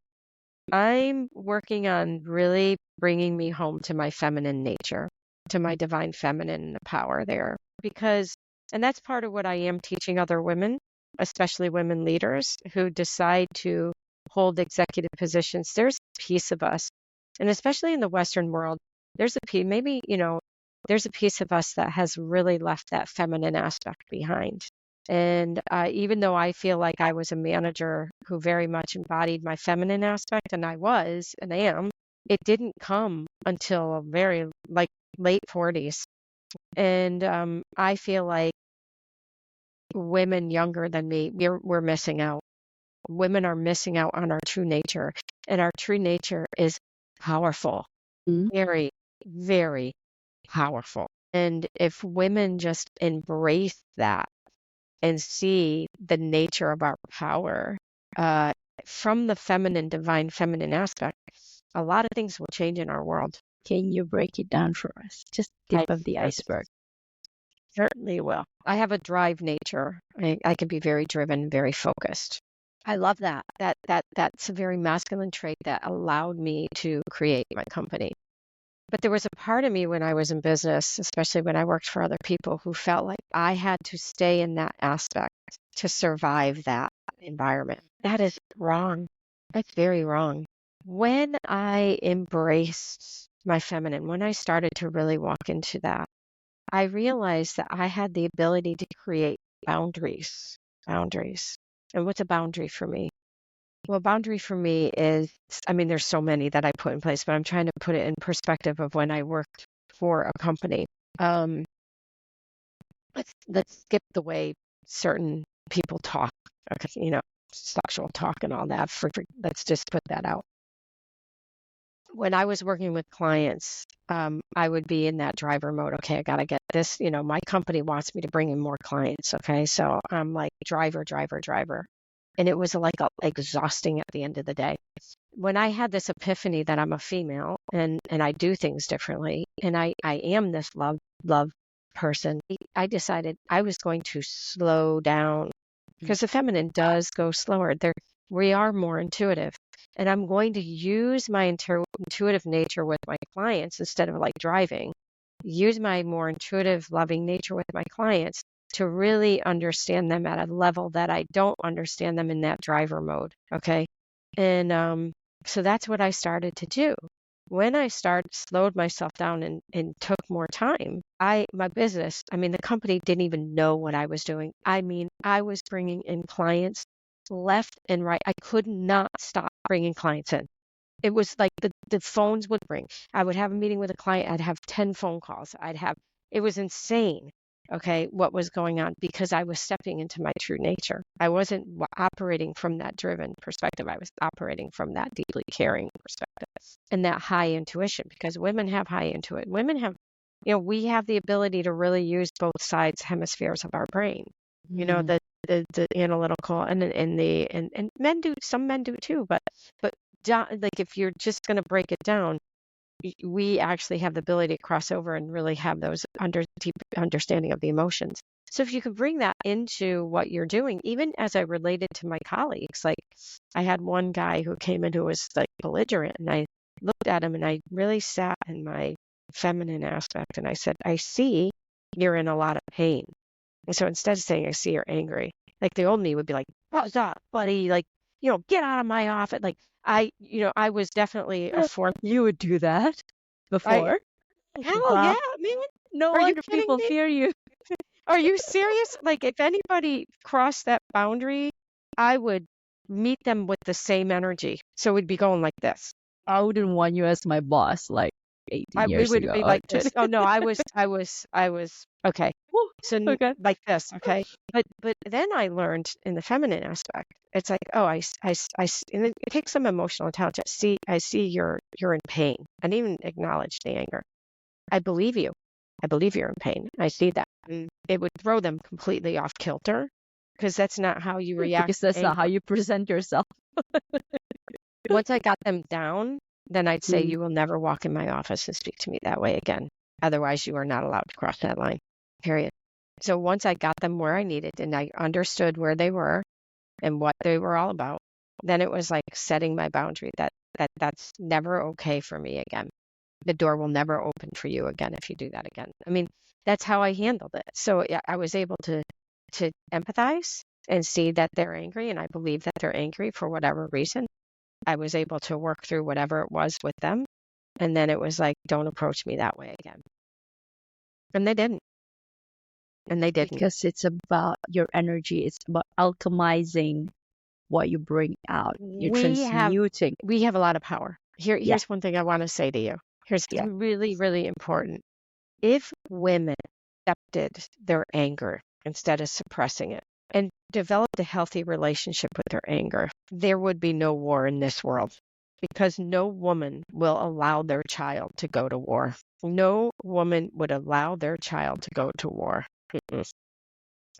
working on really bringing me home to my feminine nature, to my divine feminine power there, and that's part of what I am teaching other women, especially women leaders who decide to hold executive positions. There's a piece of us, and especially in the Western world, there's a piece of us that has really left that feminine aspect behind. And even though I feel like I was a manager who very much embodied my feminine aspect, and I was and am, it didn't come until a very late 40s. And I feel like women younger than me, we're missing out. Women are missing out on our true nature, and our true nature is powerful, very, very powerful. And if women just embrace that and see the nature of our power from the feminine, divine feminine aspect, a lot of things will change in our world. Can you break it down for us? Just tip of the iceberg. Certainly will. I have a drive nature. I can be very driven, very focused. I love that. That's a very masculine trait that allowed me to create my company. But there was a part of me when I was in business, especially when I worked for other people, who felt like I had to stay in that aspect to survive that environment. That is wrong. That's very wrong. When I embraced my feminine, when I started to really walk into that, I realized that I had the ability to create boundaries. Boundaries. And what's a boundary for me? Well, a boundary for me is, there's so many that I put in place, but I'm trying to put it in perspective of when I worked for a company. Let's skip the way certain people talk, okay, sexual talk and all that. Let's just put that out. When I was working with clients, I would be in that driver mode. Okay, I got to get this. My company wants me to bring in more clients. Okay, so I'm like driver. And it was exhausting at the end of the day. When I had this epiphany that I'm a female and I do things differently, and I am this love person, I decided I was going to slow down, because the feminine does go slower. We are more intuitive. And I'm going to use my intuitive nature with my clients instead of driving. Use my more intuitive, loving nature with my clients to really understand them at a level that I don't understand them in that driver mode. Okay. And so that's what I started to do. When I slowed myself down and took more time, my business, the company didn't even know what I was doing. I was bringing in clients left and right. I could not stop bringing clients in. It was like the phones would ring. I would have a meeting with a client. I'd have 10 phone calls. It was insane. Okay, what was going on, because I was stepping into my true nature. I wasn't operating from that driven perspective. I was operating from that deeply caring perspective and that high intuition, because women have high intuition. Women have we have the ability to really use both sides hemispheres of our brain. Mm. The analytical and men do, some men do too, but like if you're just going to break it down, we actually have the ability to cross over and really have those deep understanding of the emotions. So if you could bring that into what you're doing, even as I related to my colleagues, like I had one guy who came in who was like belligerent, and I looked at him and I really sat in my feminine aspect and I said, I see you're in a lot of pain. And so instead of saying, I see you're angry, like the old me would be like, what's up, buddy? Like, get out of my office. Like I was definitely a force. You would do that I, before? hell Wow. yeah, man. No Are you wonder kidding people me? fear you. Are you serious? Like if anybody crossed that boundary, I would meet them with the same energy. So we'd be going like this. I wouldn't want you as my boss like 18 We years would ago. be like this. Oh no, I was okay. Woo, So okay. like this, okay. But then I learned in the feminine aspect, it's like, oh, and it takes some emotional intelligence. I see you're in pain, and even acknowledge the anger. I believe you. I believe you're in pain. I see that. And it would throw them completely off kilter because that's not how you react Because to that's not how anger. you present yourself. Once I got them down, then I'd say, Mm. you will never walk in my office and speak to me that way again. Otherwise, you are not allowed to cross that line, period. So once I got them where I needed and I understood where they were and what they were all about, then it was like setting my boundary that's never okay for me again. The door will never open for you again if you do that again. I mean, that's how I handled it. So yeah, I was able to empathize and see that they're angry, and I believe that they're angry for whatever reason. I was able to work through whatever it was with them. And then it was like, don't approach me that way again. And they didn't. And they didn't. Because it's about your energy. It's about alchemizing what you bring out. You're transmuting. We have a lot of power. Yeah. Here's one thing I want to say to you. Here's Yeah. really, really important. If women accepted their anger instead of suppressing it and developed a healthy relationship with their anger, there would be no war in this world, because no woman will allow their child to go to war. No woman would allow their child to go to war.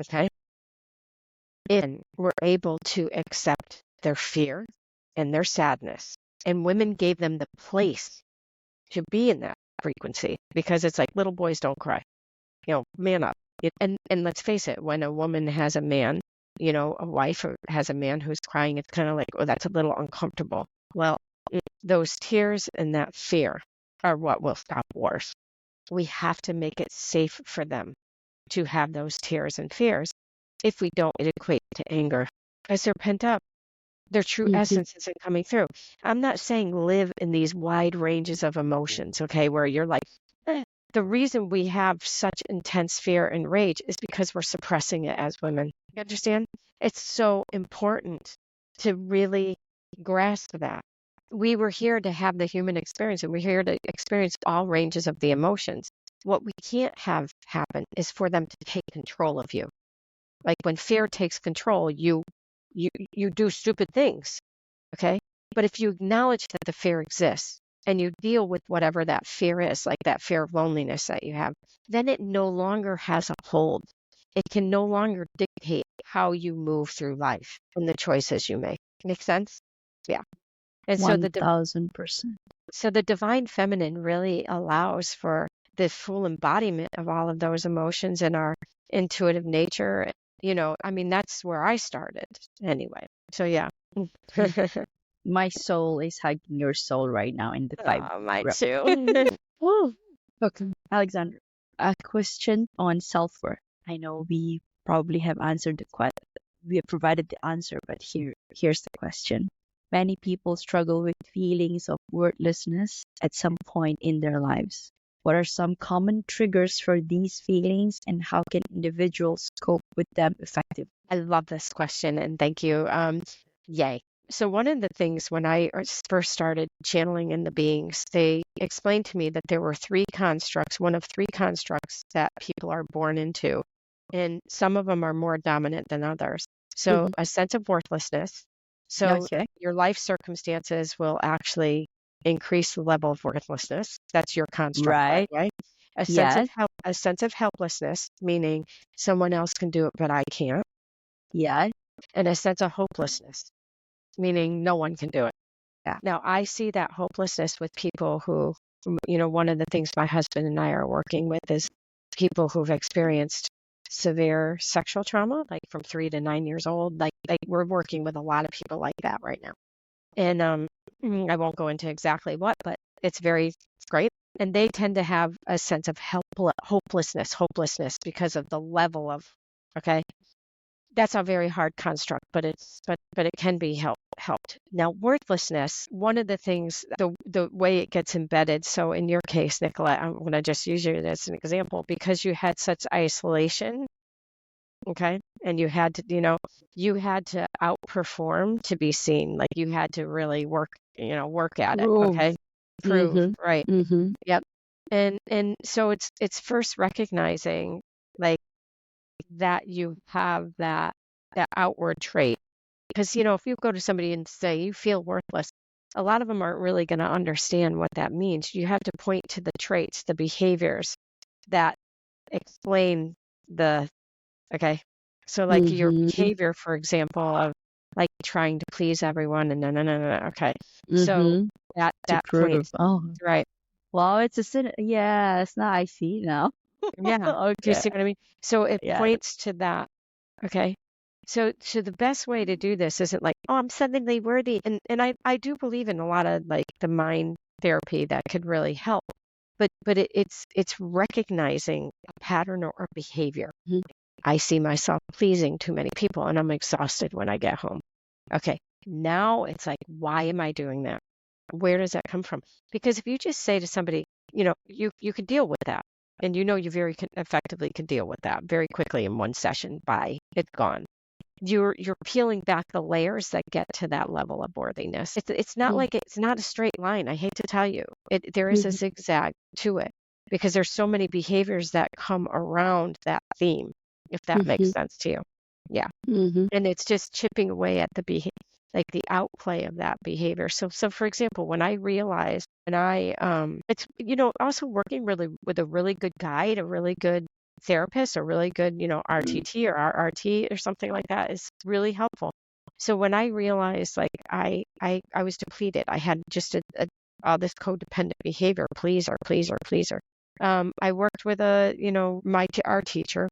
Okay? And we're able to accept their fear and their sadness. And women gave them the place to be in that frequency, because it's like, little boys don't cry. Man up. And let's face it, when a woman has a man, a wife has a man who's crying, it's kind of like, oh, that's a little uncomfortable. Well, those tears and that fear are what will stop wars. We have to make it safe for them to have those tears and fears. If we don't, it equates to anger, because they're pent up. Their true essence isn't coming through. I'm not saying live in these wide ranges of emotions, okay, where you're like, the reason we have such intense fear and rage is because we're suppressing it as women. You understand? It's so important to really grasp that. We were here to have the human experience, and we're here to experience all ranges of the emotions. What we can't have happen is for them to take control of you. Like when fear takes control, you do stupid things, okay? But if you acknowledge that the fear exists and you deal with whatever that fear is, like that fear of loneliness that you have, then it no longer has a hold. It can no longer dictate how you move through life and the choices you make. Make sense? Yeah. And so 1000%. so the divine feminine really allows for the full embodiment of all of those emotions in our intuitive nature. I mean, that's where I started anyway. So yeah. My soul is hugging your soul right now in the 5 Mine rep. too. Woo. Okay, Alexandra, a question on self-worth. I know we probably have answered the question. We have provided the answer, but here's the question. Many people struggle with feelings of worthlessness at some point in their lives. What are some common triggers for these feelings, and how can individuals cope with them effectively? I love this question, and thank you. Yay. So one of the things when I first started channeling in the beings, they explained to me that there were one of three constructs that people are born into, and some of them are more dominant than others. So a sense of worthlessness. So Okay. your life circumstances will actually increase the level of worthlessness. That's your construct, Right. right? Yes. A sense of helplessness, meaning someone else can do it, but I can't. Yes. And a sense of hopelessness, meaning no one can do it. Yeah. Now, I see that hopelessness with people who, one of the things my husband and I are working with is people who've experienced severe sexual trauma, like from 3 to 9 years old. Like we're working with a lot of people like that right now. And I won't go into exactly what, but it's great. And they tend to have a sense of hopelessness because of the level of, okay, that's a very hard construct, but it can be helped. Now, worthlessness, one of the things, the way it gets embedded. So in your case, Nicolette, I'm going to just use you as an example because you had such isolation, okay, and you had to outperform to be seen. Like you had to really work at it, okay, prove, right? Yep. And so it's first recognizing like that you have that outward trait. Because, if you go to somebody and say you feel worthless, a lot of them aren't really going to understand what that means. You have to point to the traits, the behaviors that explain okay. So like your behavior, for example, of like trying to please everyone and no. Okay. So that point, right. Wow, it's a sin. Yes, now I see now. Yeah. Okay. Do you see what I mean? So it Yeah. points to that. Okay. So the best way to do this isn't like, oh, I'm suddenly worthy. And I do believe in a lot of like the mind therapy that could really help. But it's recognizing a pattern or behavior. I see myself pleasing too many people and I'm exhausted when I get home. Okay. Now it's like, why am I doing that? Where does that come from? Because if you just say to somebody, you can deal with that. And you very effectively can deal with that very quickly in one session. It's gone. You're peeling back the layers that get to that level of worthiness. It's not like it's not a straight line. I hate to tell you, there is a zigzag to it because there's so many behaviors that come around that theme. If that makes sense to you, yeah. And it's just chipping away at the the outplay of that behavior. So for example, when I realized, it's also working really with a really good guide, a really good therapist, a really good RTT or RRT or something like that is really helpful. So when I realized like I was depleted, I had just all this codependent behavior, pleaser. I worked with our teacher,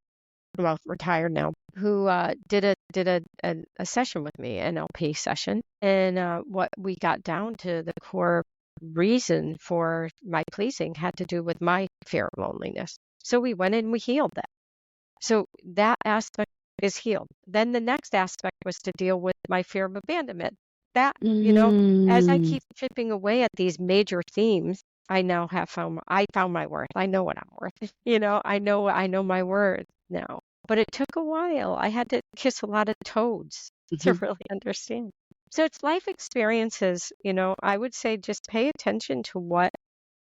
well, retired now, who did a session with me, an NLP session, and what we got down to the core reason for my pleasing had to do with my fear of loneliness. So we went in and we healed that. So that aspect is healed. Then the next aspect was to deal with my fear of abandonment. That, as I keep chipping away at these major themes, I now found my worth. I know what I'm worth. I know my worth now. But it took a while. I had to kiss a lot of toads to really understand. So it's life experiences, I would say just pay attention to what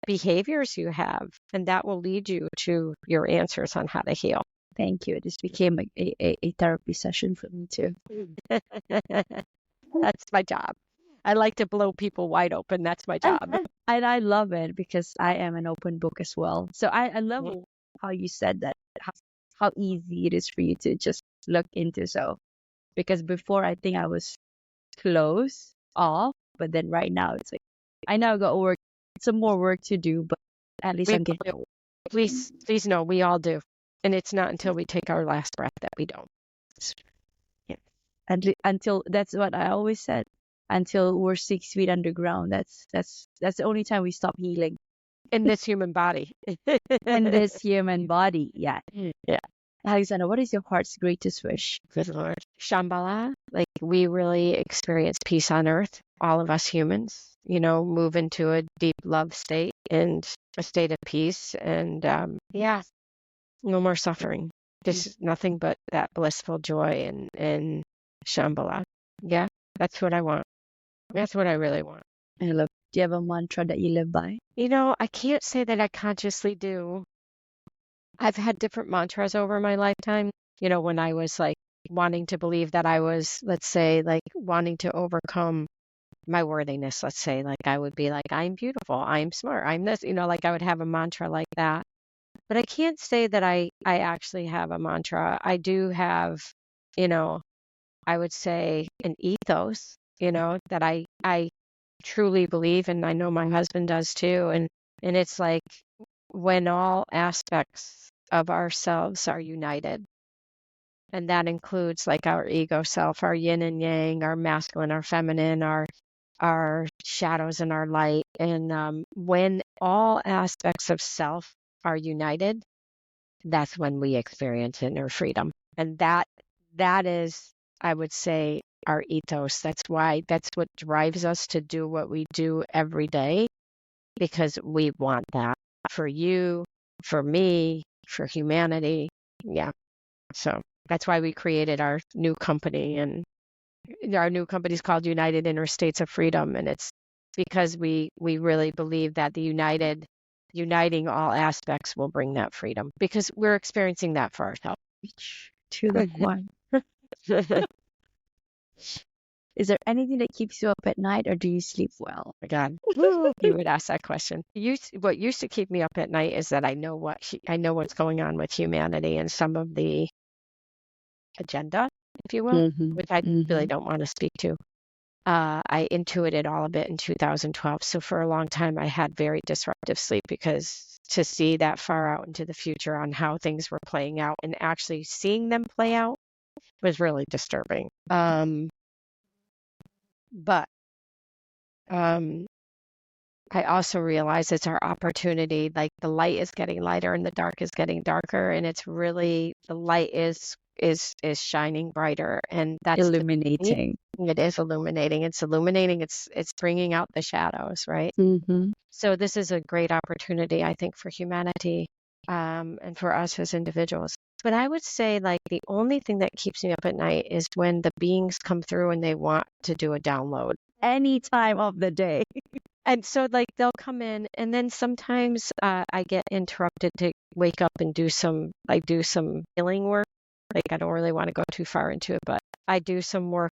behaviors you have, and that will lead you to your answers on how to heal. Thank you. This became a therapy session for me too. That's my job. I like to blow people wide open. That's my job. And I love it because I am an open book as well. So I love how you said that, how easy it is for you to just look into. So because before I think I was close off, but then right now it's like I now got work, some more work to do, but at least I'm getting. Please know we all do, and it's not until we take our last breath that we don't. Yeah. Until that's what I always said. Until we're 6 feet underground, that's the only time we stop healing. In this human body. In this human body, yeah. Yeah. Alexandra, what is your heart's greatest wish? Good Lord. Shambhala, like we really experience peace on earth, all of us humans, move into a deep love state and a state of peace and no more suffering. Just nothing but that blissful joy and Shambhala. Yeah, that's what I want. That's what I really want. I love. Do you have a mantra that you live by? I can't say that I consciously do. I've had different mantras over my lifetime. When I was like wanting to believe that I was, let's say, like wanting to overcome my worthiness, let's say, like I would be like, I'm beautiful, I'm smart, I'm this, like I would have a mantra like that. But I can't say that I actually have a mantra. I do have, you know, I would say an ethos, that I truly believe, and I know my husband does too. And it's like when all aspects of ourselves are united, and that includes like our ego self, our yin and yang, our masculine, our feminine, our shadows and our light. And when all aspects of self are united, that's when we experience inner freedom. And that is, I would say, our ethos. That's what drives us to do what we do every day, because we want that for you, for me, for humanity. Yeah. So that's why we created our new company, and our new company is called United Inner States of Freedom. And it's because we really believe that uniting all aspects will bring that freedom, because we're experiencing that for ourselves. To the one. Is there anything that keeps you up at night, or do you sleep well? My God, you would ask that question. What used to keep me up at night is that I know what's going on with humanity and some of the agenda, if you will, which I really don't want to speak to. I intuited all of it in 2012. So for a long time, I had very disruptive sleep, because to see that far out into the future on how things were playing out and actually seeing them play out was really disturbing. But I also realize it's our opportunity. Like, the light is getting lighter and the dark is getting darker, and it's really, the light is shining brighter, and that's illuminating. It is illuminating. It's illuminating. It's bringing out the shadows, right? So this is a great opportunity, I think, for humanity, and for us as individuals. But I would say, like, the only thing that keeps me up at night is when the beings come through and they want to do a download. Any time of the day. And so, like, they'll come in, and then sometimes I get interrupted to wake up and do some healing work. Like, I don't really want to go too far into it, but I do some work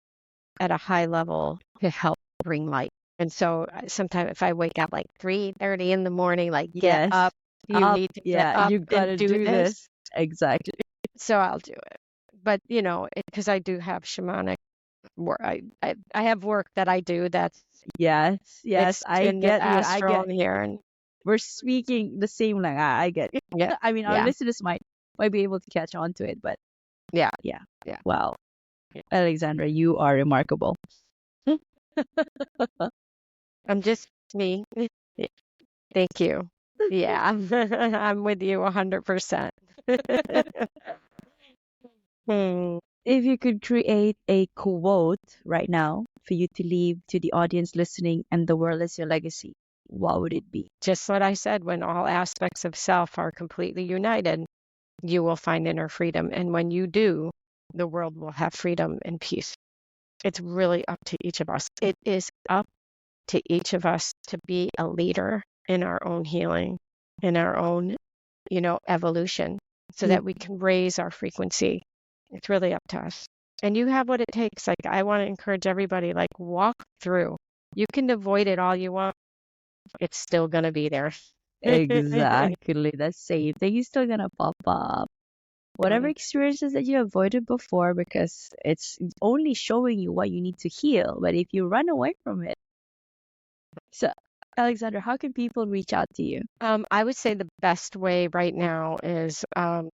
at a high level to help bring light. And so sometimes if I wake up like 3:30 in the morning, like, get up, you need to get up, you gotta and do this. Exactly. So I'll do it. But, because I do have shamanic work, I have work that I do that's yes, I get you. I get here, and we're speaking the same language. I get it. Yeah. I mean, our listeners might be able to catch on to it, but yeah. Wow. Alexandra, you are remarkable. I'm just me. Thank you. Yeah, I'm with you 100%. If you could create a quote right now for you to leave to the audience listening and the world as your legacy, what would it be? Just what I said, when all aspects of self are completely united, you will find inner freedom. And when you do, the world will have freedom and peace. It's really up to each of us. It is up to each of us to be a leader in our own healing, in our own, evolution, so that we can raise our frequency. It's really up to us. And you have what it takes. Like, I want to encourage everybody, like, walk through. You can avoid it all you want. It's still going to be there. Exactly. The same thing is still going to pop up. Whatever experiences that you avoided before, because it's only showing you what you need to heal. But if you run away from it. So, Alexandra, how can people reach out to you? I would say the best way right now is, and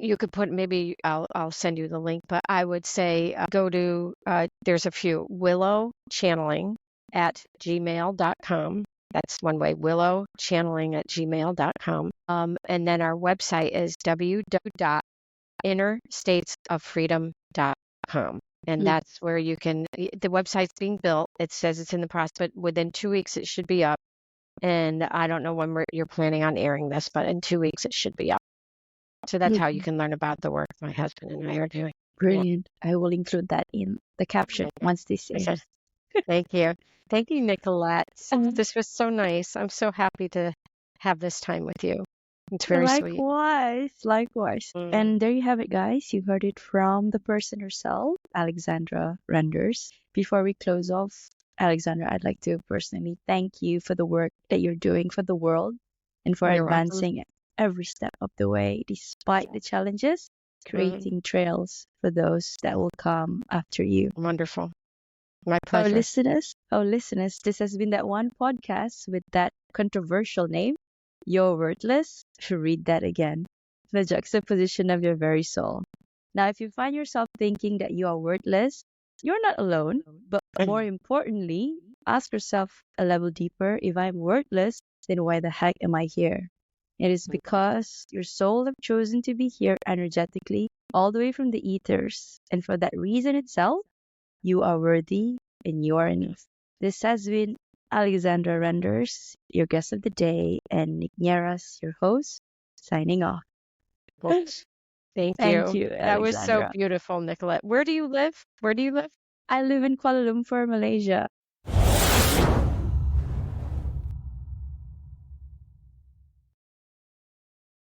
you could put, maybe I'll send you the link, but I would say go to, there's a few, Willow Channeling at gmail.com. That's one way, Willow Channeling at gmail.com. And then our website is www.innerstatesoffreedom.com. And that's where you can, the website's being built. It says it's in the process, but within 2 weeks it should be up. And I don't know when you're planning on airing this, but in 2 weeks it should be up. So that's how you can learn about the work my husband and I are doing. Brilliant. Yeah. I will include that in the caption once this airs. Thank you. Thank you, Nicolette. This was so nice. I'm so happy to have this time with you. It's very sweet. Likewise. And there you have it, guys. You heard it from the person herself, Alexandra Renders. Before we close off, Alexandra, I'd like to personally thank you for the work that you're doing for the world and for advancing every step of the way, despite the challenges, creating trails for those that will come after you. Wonderful. My Our pleasure. listeners, this has been that one podcast with that controversial name, You're Worthless. Read that again. The juxtaposition of your very soul. Now, if you find yourself thinking that you are worthless, you're not alone. But more importantly, ask yourself a level deeper, if I'm worthless, then why the heck am I here? It is because your soul have chosen to be here energetically, all the way from the ethers. And for that reason itself, you are worthy and you are enough. This has been Alexandra Renders, your guest of the day, and Nick Nieras, your host, signing off. Well, thank Thank you. you, That was so Alexandra. beautiful, Nicolette. Where do you live? Where do you live? I live in Kuala Lumpur, Malaysia.